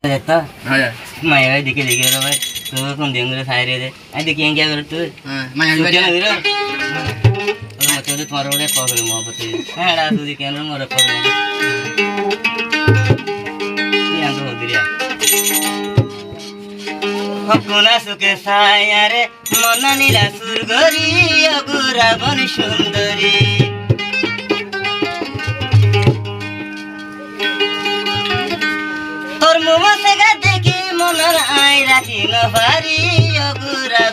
देखता मैं भाई दिखे दिखे रे भाई तो कौन देंगे सारे रे आई देखिए क्या कर तू मैं तू क्या कर रहा मैं तो तुम्हारे वाले पकड़ मोहब्बत है डा तू दिखे ना मोरे पकड़ ये आंदो दिया हकुना सुके साया रे मन नीला सुरगरी अगुरा बन सुंदरी তোর মোমো সেগা দেখি মনের আই রাখি নভারি অগুরা